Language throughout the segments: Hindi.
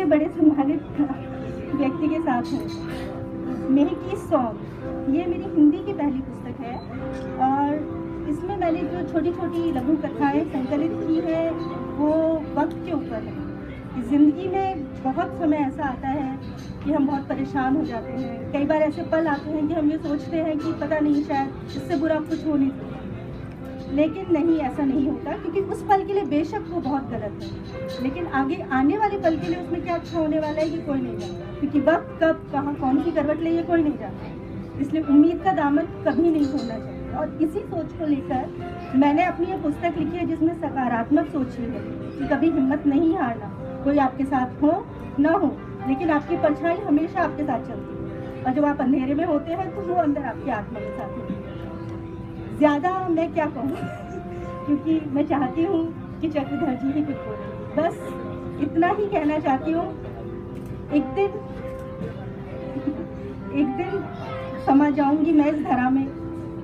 इतने बड़े सम्मानित व्यक्ति के साथ हूँ। महकी सॉन्ग ये मेरी हिंदी की पहली पुस्तक है और इसमें मैंने जो छोटी छोटी लघु कथाएँ संकलित की है वो वक्त के ऊपर है। ज़िंदगी में बहुत समय ऐसा आता है कि हम बहुत परेशान हो जाते हैं। कई बार ऐसे पल आते हैं कि हम ये सोचते हैं कि पता नहीं शायद इससे बुरा कुछ हो नहीं सकता, लेकिन नहीं, ऐसा नहीं होता, क्योंकि उस पल के लिए बेशक वो बहुत गलत है, लेकिन आगे आने वाले पल के लिए उसमें क्या अच्छा होने वाला है ये कोई नहीं जानता, क्योंकि वक्त कब कहाँ कौन सी करवट ले ये कोई नहीं जानता। इसलिए उम्मीद का दामन कभी नहीं छोड़ना चाहिए और इसी सोच को लेकर मैंने अपनी ये पुस्तक लिखी है जिसमें सकारात्मक सोच ली है कि कभी हिम्मत नहीं हारना। कोई आपके साथ हो ना हो, लेकिन आपकी परछाई हमेशा आपके साथ चलती है और जब आप अंधेरे में होते हैं तो वो अंदर आपकी आत्मा के साथ होती है। ज़्यादा मैं क्या कहूँ क्योंकि मैं चाहती हूँ कि चक्रधर जी ही कुछ बोले, बस इतना ही कहना चाहती हूँ। एक दिन समा जाऊंगी मैं इस धरा में,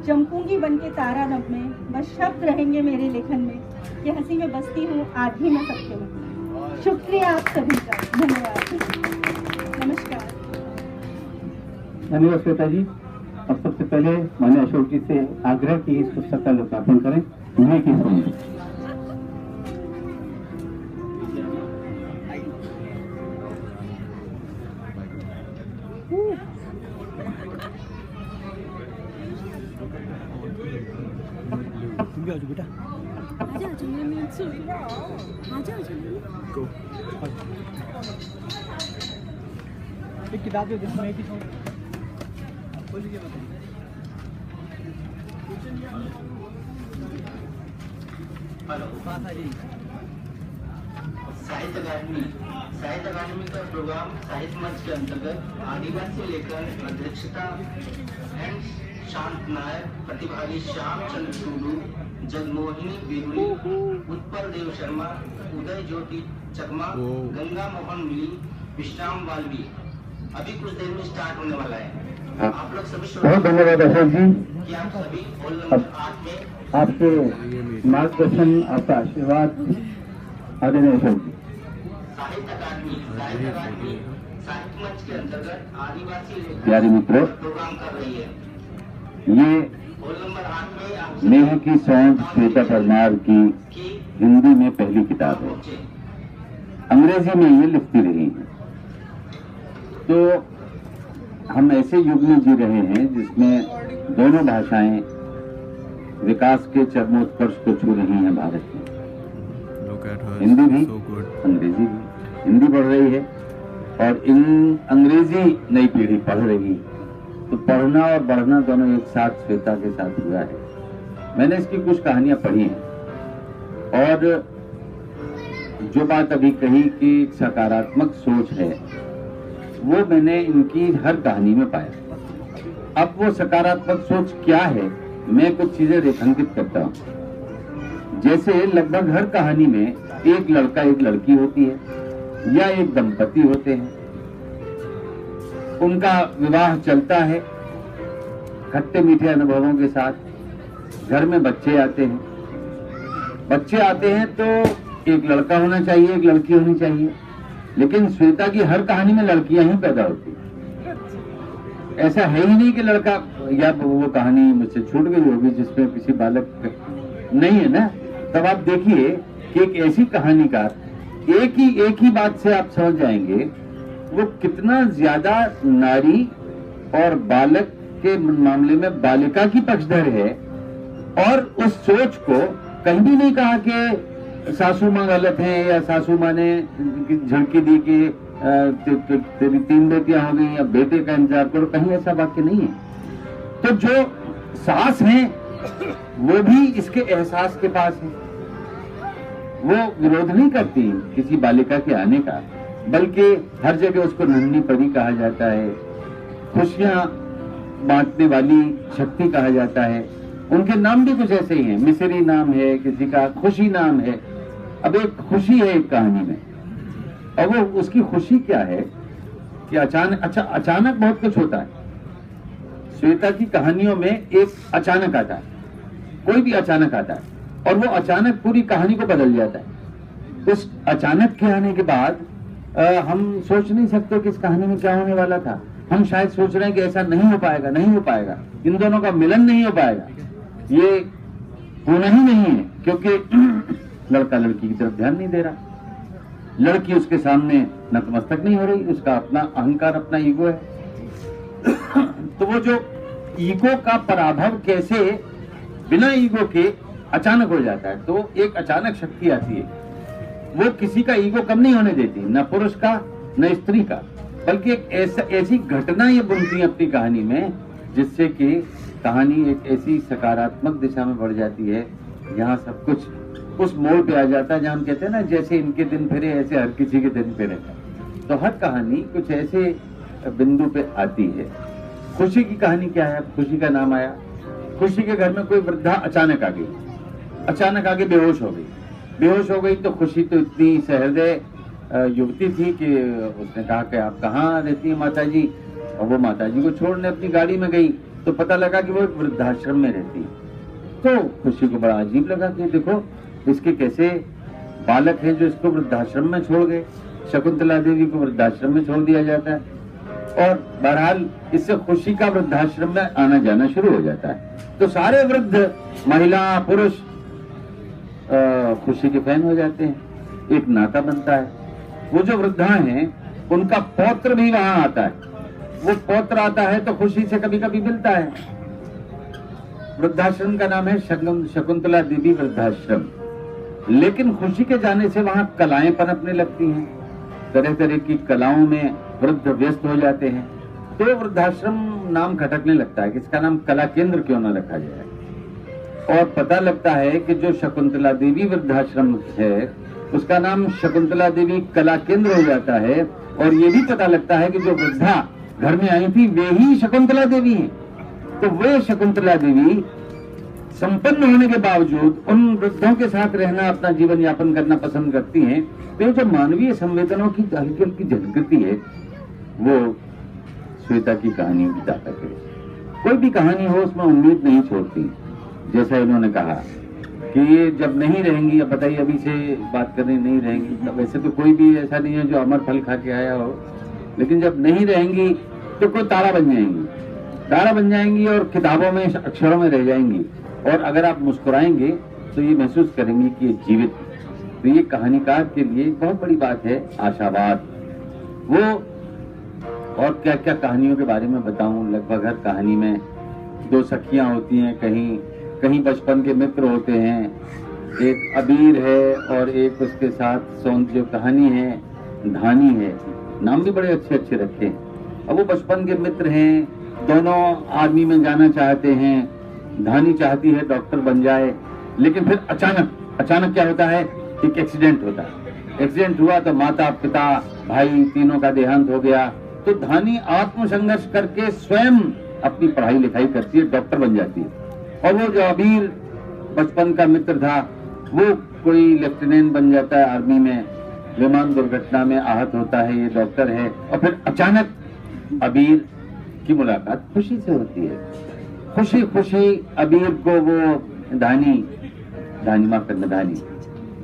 चमकूंगी बन के तारा नभ में, बस शब्द रहेंगे मेरे लेखन में कि हंसी में बसती हूँ आज भी मैं सबके में। शुक्रिया आप सभी का, धन्यवाद, नमस्कार। धन्यवाद श्वेता जी। अब सबसे पहले माननीय अशोक जी से आग्रह की इस पुस्तक का लोकार्पण करें। महकी सॉन्ग। तुम भी आओ बेटा। आजा आजा मैं सुन रहा हूँ। आजा आजा गो। एक किताब दे जिसमें एक ही सॉन्ग बोलिए बताइए। हेलो, साहित्य अकादमी का प्रोग्राम साहित्य मंच के अंतर्गत आदिवासी लेखन अध्यक्षता एंड शांत नायक, प्रतिभागी श्याम चंद्र टूडू, जगमोहिनी बिरुड़ी, उत्पल देव शर्मा, उदय ज्योति चकमा, गंगा मोहन मिली, विश्राम वाल्वी। अभी कुछ देर में स्टार्ट होने वाला है। आप लोग सभी बहुत धन्यवाद अशोक जी। कि आप सभी होल नंबर 8 में आपके मार्गदर्शन, आपका आशीर्वाद आदरणीय अशोक जी। साहित्य अकादमी साहित्य मंच के अंतर्गत आदिवासी प्यारे मित्रों, प्रोग्राम कर रही है। ये होल नंबर 8 में आप महकी सॉन्ग श्वेता परमार की हिंदी में पहली किताब है। अंग्रेजी में ये लिखती रही हैं। तो हम ऐसे युग में जी रहे हैं जिसमें दोनों भाषाएं विकास के चरमोत्कर्ष को छू रही हैं भारत में। हिंदी भी, अंग्रेजी भी। हिंदी बढ़ रही है और अंग्रेजी नई पीढ़ी पढ़ रही है। तो पढ़ना और बढ़ना दोनों एक साथ श्वेता के साथ हुआ है। मैंने इसकी कुछ कहानियां पढ़ी हैं और जो बात अभी कही कि सकारात्मक सोच है, वो मैंने इनकी हर कहानी में पाया। अब वो सकारात्मक सोच क्या है, मैं कुछ चीजें रेखांकित करता हूँ। जैसे लगभग हर कहानी में एक लड़का एक लड़की होती है या एक दंपति होते हैं, उनका विवाह चलता है खट्टे मीठे अनुभवों के साथ। घर में बच्चे आते हैं तो एक लड़का होना चाहिए, एक लड़की होनी चाहिए, लेकिन श्वेता की हर कहानी में लड़कियां ही पैदा होती हैं। ऐसा है ही नहीं कि लड़का, या वो कहानी मुझसे छूट गई होगी जिसमें किसी बालक नहीं है ना। तब आप देखिए कि एक ऐसी कहानीकार एक ही बात से आप समझ जाएंगे वो कितना ज्यादा नारी और बालक के मामले में बालिका की पक्षधर है। और उस सोच को कहीं भी नहीं कहा कि सासू माँ गलत है या सासू माँ ने झड़की दी कि तेरी 3 बेटियां हो गई या बेटे का इंतजार करो, कहीं ऐसा वाक्य नहीं है। तो जो सास हैं वो भी इसके एहसास के पास है, वो विरोध नहीं करती किसी बालिका के आने का, बल्कि हर जगह उसको नन्ही परी कहा जाता है, खुशियां बांटने वाली शक्ति कहा जाता है। उनके नाम भी कुछ ऐसे ही हैं, मिसरी नाम है, किसी का खुशी नाम है। अब एक खुशी है एक कहानी में, और वो उसकी खुशी क्या है कि अचानक बहुत कुछ होता है। श्वेता की कहानियों में एक अचानक आता है, कोई भी अचानक आता है, और वो अचानक पूरी कहानी को बदल जाता है। उस अचानक के आने के बाद हम सोच नहीं सकते कि इस कहानी में क्या होने वाला था। हम शायद सोच रहे हैं कि ऐसा नहीं हो पाएगा, नहीं हो पाएगा, इन दोनों का मिलन नहीं हो पाएगा, ये होना ही नहीं है, क्योंकि लड़का लड़की की तरफ ध्यान नहीं दे रहा, लड़की उसके सामने नतमस्तक नहीं हो रही, उसका अपना अहंकार, अपना ईगो है। तो वो जो ईगो का पराभव कैसे बिना ईगो के अचानक हो जाता है, तो एक अचानक शक्ति आती है, वो किसी का ईगो कम नहीं होने देती, न पुरुष का न स्त्री का, बल्कि एक ऐसी घटना ये बुनती है अपनी कहानी में, जिससे कि कहानी एक ऐसी सकारात्मक दिशा में बढ़ जाती है, जहाँ सब कुछ उस मोड़ पे आ जाता है, जहाँ हम कहते हैं ना, जैसे इनके दिन फिरे ऐसे हर किसी के दिन फिरे। तो हर कहानी कुछ ऐसे बिंदु पे आती है। खुशी की कहानी क्या है? खुशी का नाम आया, खुशी के घर में कोई वृद्धा अचानक आ गई, अचानक आके बेहोश हो गई। बेहोश हो गई तो खुशी तो इतनी सहृदय युवती थी कि उसने कहा कि आप कहाँ रहती हैं माता जी, और वो माता जी को छोड़ने अपनी गाड़ी में गई, तो पता लगा कि वो एक वृद्धाश्रम में रहती है। तो खुशी को बड़ा अजीब लगा कि देखो इसके कैसे बालक हैं जो इसको वृद्धाश्रम में छोड़ गए, शकुंतला देवी को वृद्धाश्रम में छोड़ दिया जाता है, और बहरहाल इससे खुशी का वृद्धाश्रम में आना जाना शुरू हो जाता है। तो सारे वृद्ध महिला पुरुष खुशी के फैन हो जाते हैं, एक नाता बनता है। वो जो वृद्धा हैं उनका पौत्र भी वहां आता है, वो पौत्र आता है तो खुशी से कभी कभी मिलता है। वृद्धाश्रम का नाम है शकुंतला देवी वृद्धाश्रम। लेकिन खुशी के जाने से वहां कलाएं पनपने लगती हैं, तरह तरह की कलाओं में वृद्ध व्यस्त हो जाते हैं, तो वृद्धाश्रम नाम खटकने लगता है कि इसका नाम कला केंद्र क्यों न रखा जाए। और पता लगता है कि जो शकुंतला देवी वृद्धाश्रम है उसका नाम शकुंतला देवी कला केंद्र हो जाता है, और ये भी पता लगता है कि जो वृद्धा घर में आई थी वे ही शकुंतला देवी हैं। तो वे शकुंतला देवी संपन्न होने के बावजूद उन वृद्धों के साथ रहना, अपना जीवन यापन करना पसंद करती हैं। तो जो मानवीय संवेदनों की हल्की हल्की झलकती है, वो श्वेता की कहानियों की ताकत है। कोई भी कहानी हो उसमें उम्मीद नहीं छोड़ती। जैसा इन्होंने कहा कि ये जब नहीं रहेंगी, अब बताइए अभी से बात करनी नहीं रहेंगी, तो वैसे तो कोई भी ऐसा नहीं है जो अमर फल खा के आया हो, लेकिन जब नहीं रहेंगी तो कोई तारा बन जाएंगी, तारा बन जाएंगी और किताबों में अक्षरों में रह जाएंगी। और अगर आप मुस्कुराएंगे तो ये महसूस करेंगे कि ये जीवित है। तो ये कहानीकार के लिए बहुत बड़ी बात है, आशावाद। वो और क्या क्या कहानियों के बारे में बताऊं, लगभग हर कहानी में दो सखियां होती हैं, कहीं कहीं बचपन के मित्र होते हैं, एक अबीर है और एक उसके साथ जो कहानी है धानी है, नाम भी बड़े अच्छे अच्छे रखे हैं। अब वो बचपन के मित्र हैं, दोनों आर्मी में जाना चाहते हैं, धानी चाहती है डॉक्टर बन जाए, लेकिन फिर अचानक क्या होता है, एक एक्सीडेंट होता है। एक्सीडेंट हुआ तो माता पिता भाई तीनों का देहांत हो गया। तो धानी आत्मसंघर्ष करके स्वयं अपनी पढ़ाई लिखाई करती है, डॉक्टर बन जाती है। और वो जो अबीर बचपन का मित्र था वो कोई लेफ्टिनेंट बन जाता है आर्मी में, विमान दुर्घटना में आहत होता है, ये डॉक्टर है। और फिर अचानक अबीर की मुलाकात खुशी से होती है। खुशी खुशी अबीर को वो धानी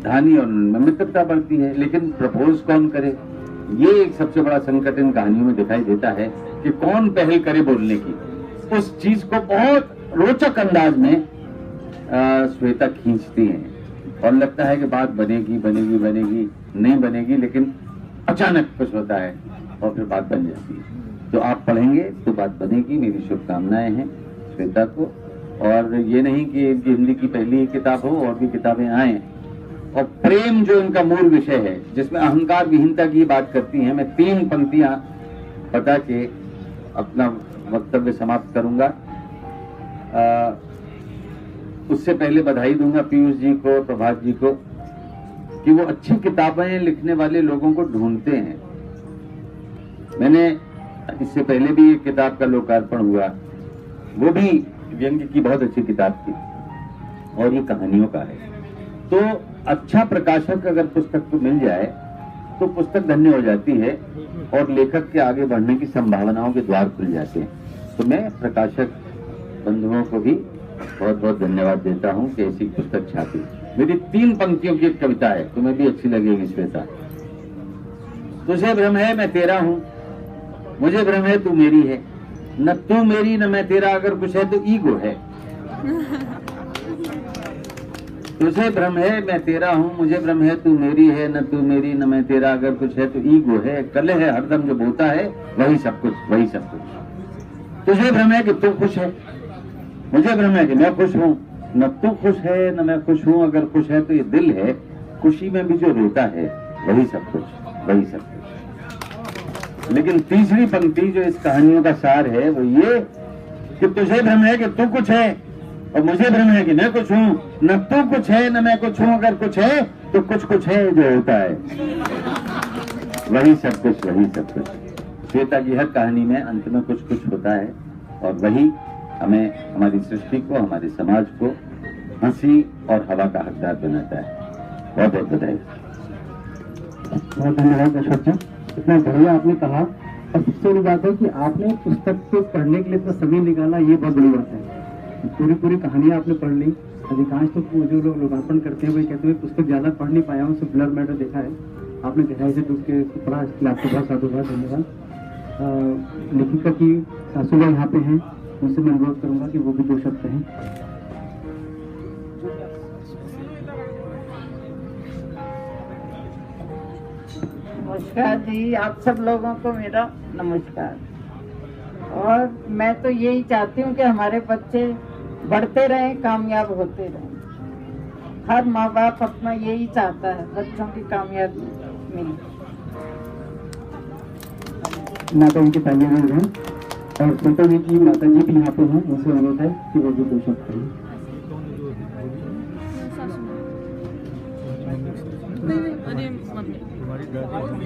और उनमें मित्रता बढ़ती है। लेकिन प्रपोज कौन करे, ये एक सबसे बड़ा संकट इन कहानियों में दिखाई देता है कि कौन पहल करे बोलने की। उस चीज को बहुत रोचक अंदाज में श्वेता खींचती हैं, और लगता है कि बात बनेगी नहीं बनेगी, लेकिन अचानक कुछ होता है और फिर बात बन जाती है। तो आप पढ़ेंगे तो बात बनेगी। मेरी शुभकामनाएं हैं श्वेता को। और ये नहीं कि इनकी हिंदी की पहली ही किताब हो, और भी किताबें आए। और प्रेम जो इनका मूल विषय है, जिसमें अहंकार विहीनता की बात करती हैं, मैं 3 पंक्तियां बता के अपना वक्तव्य समाप्त करूंगा। उससे पहले बधाई दूंगा पीयूष जी को, प्रभात जी को, कि वो अच्छी किताबें लिखने वाले लोगों को ढूंढते हैं। मैंने इससे पहले भी एक किताब का लोकार्पण हुआ, वो भी व्यंग्य की बहुत अच्छी किताब थी, और ये कहानियों का है। तो अच्छा प्रकाशक अगर पुस्तक को मिल जाए तो पुस्तक धन्य हो जाती है, और लेखक के आगे बढ़ने की संभावनाओं के द्वार खुल जाते हैं। तो मैं प्रकाशक बंधुओं को भी बहुत बहुत धन्यवाद देता हूँ कि ऐसी पुस्तक छापी। मेरी 3 पंक्तियों की एक कविता है, तुम्हें भी अच्छी लगेगी श्वेता। तुझे भ्रम है मैं तेरा हूं, मुझे भ्रम है तू मेरी है, न तू मेरी न मैं तेरा, अगर कुछ है तो ईगो है। तुझे भ्रम है मैं तेरा हूं, मुझे भ्रम है तू मेरी है, न तू मेरी न मैं तेरा, अगर कुछ है तो ईगो है। कलह है हरदम जो बोता है, वही सब कुछ, वही सब कुछ। तुझे भ्रम है कि तू खुश है, मुझे भ्रम है कि मैं खुश हूं, न तू खुश है न मैं खुश हूं, अगर खुश है तो ये दिल है, खुशी में भी जो रोता है, वही सब कुछ, वही सब कुछ। लेकिन तीसरी पंक्ति जो इस कहानियों का सार है वो ये कि तुझे भ्रम है कि तू कुछ है और मुझे भ्रम है कि मैं कुछ हूं, न तू कुछ है न मैं कुछ हूं, अगर कुछ है तो कुछ है जो होता है, वही सब कुछ, वही सब कुछ। श्वेता की हर कहानी में अंत में कुछ कुछ होता है और वही हमें, हमारी सृष्टि को, हमारे समाज को हंसी और हवा का हकदार बनाता है। बहुत बहुत बधाई। बहुत धन्यवाद अशोक जी, इतना बढ़िया आपने कहा। और सबसे बड़ी बात है कि आपने पुस्तक को पढ़ने के लिए इतना समय निकाला, ये बहुत बड़ी बात है। पूरी कहानियां आपने पढ़ ली। अधिकांश तो जो लोग लोकार्पण करते हैं वही कहते हैं पुस्तक ज्यादा पढ़ नहीं पाया हूँ, सिर्फ ब्लर मैटर देखा है। आपने गहराई से डूब के पढ़ा, इसके लिए आपको बहुत साधुवाद, धन्यवाद। लेखिका की सासू माँ यहाँ पे हैं, उनसे मैं अनुरोध करूंगा कि वो भी 2 शब्द कहें। नमस्कार जी, आप सब लोगों को मेरा नमस्कार। और मैं तो यही चाहती हूँ कि हमारे बच्चे बढ़ते रहें, कामयाब होते रहें। हर माँ बाप अपना यही चाहता है, बच्चों की कामयाबी मिले। माता जी के पहले लोग हैं और श्वेता जी की माता जी भी यहाँ पे हैं, उनसे अनुरोध है कि वो भी 2 शब्द कहें। अरे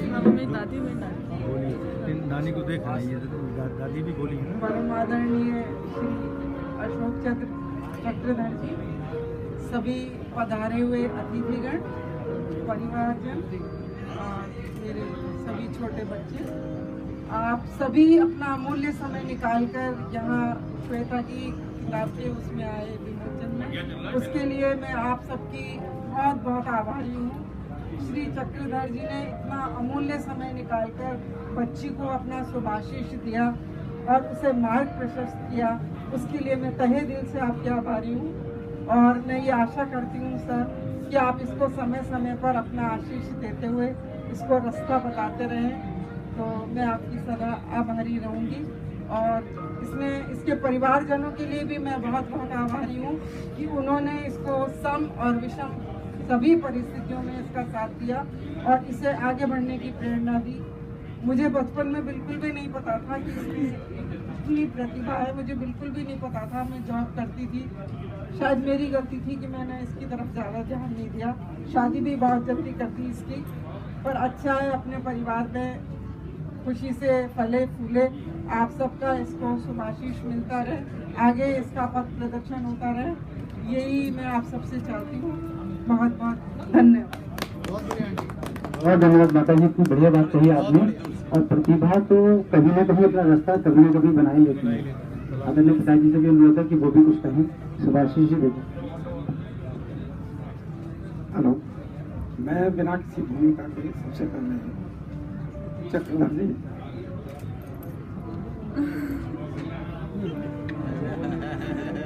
मम्मी दादी में नानी को देख रही है, दादी भी बोली है। परम आदरणीय श्री अशोक चक्रधर जी, सभी पधारे हुए अतिथिगण, परिवारजन, मेरे सभी छोटे बच्चे, आप सभी अपना अमूल्य समय निकालकर यहाँ श्वेता की किताब के उसमें आए विमोचन में, उसके लिए मैं आप सबकी बहुत बहुत आभारी हूँ। श्री चक्रधर जी ने इतना अमूल्य समय निकालकर बच्ची को अपना शुभाशीष दिया और उसे मार्ग प्रशस्त किया, उसके लिए मैं तहे दिल से आपके आभारी हूँ। और मैं ये आशा करती हूँ सर कि आप इसको समय समय पर अपना आशीष देते हुए इसको रास्ता बताते रहें, तो मैं आपकी सदा आभारी रहूँगी। और इसमें इसके परिवारजनों के लिए भी मैं बहुत बहुत आभारी हूँ कि उन्होंने इसको सम और विषम सभी परिस्थितियों में इसका साथ दिया और इसे आगे बढ़ने की प्रेरणा दी। मुझे बचपन में बिल्कुल भी नहीं पता था कि इसमें इतनी प्रतिभा है, मुझे बिल्कुल भी नहीं पता था। मैं जॉब करती थी, शायद मेरी गलती थी कि मैंने इसकी तरफ ज़्यादा ध्यान नहीं दिया। शादी भी बहुत जल्दी कर दी इसकी, पर अच्छा है अपने परिवार में खुशी से फले फूले। आप सबका इसको शुभाशीष मिलता रहे, आगे इसका पथ प्रदर्शन होता रहे, यही मैं आप सबसे चाहती हूँ। बहुत बहुत धन्यवाद। बहुत धन्यवाद माता जी, इतनी बढ़िया बात कही आपने। और प्रतिभा तो कहीं ना कहीं अपना रास्ता कभी ना कभी बना ही लेती है। आदरणीय पिताजी से भी अनुरोध है कि वो भी कुछ कहें, शुभाशीष जी देखें। हेलो, मैं बिना किसी भूमिका के सबसे पहले चक्रधर जी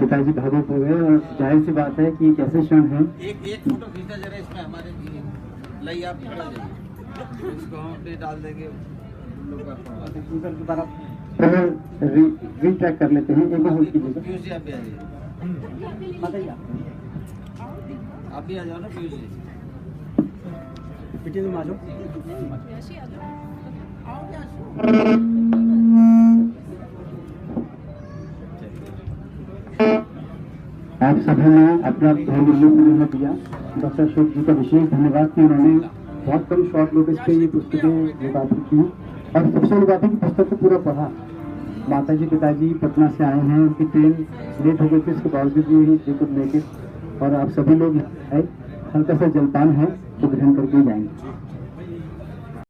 पिताजी भावुक हो गए और जाहिर सी बात है कि कैसे क्षण है। एक फोटो खींचा जरा इसमें हमारे लिए, लाई आप निकल जाइए, इसको हम पे डाल देंगे। रीट्रैक कर लेते हैं, एक बार कीजिएगा। पीयूष जी आप भी आ जाइए, आप भी आ जाओ ना पीयूष जी। बेटे तुम आ जाओ। आप सभी ने अपना बहुमूल्य दिया। डॉक्टर अशोक जी का विशेष धन्यवाद कि उन्होंने बहुत कम शॉर्ट नोटिस पे ये पुस्तकें लोकार्पण की और सबसे बड़ी बात है कि पुस्तक को पूरा पढ़ा। माता जी पिताजी पटना से आए हैं, उनकी ट्रेन लेट हो गई थी, इसके बावजूद भी दे कुड मेक इट। और आप सभी लोग आए, हल्का सा जलपान है तो ग्रहण करके जाएंगे।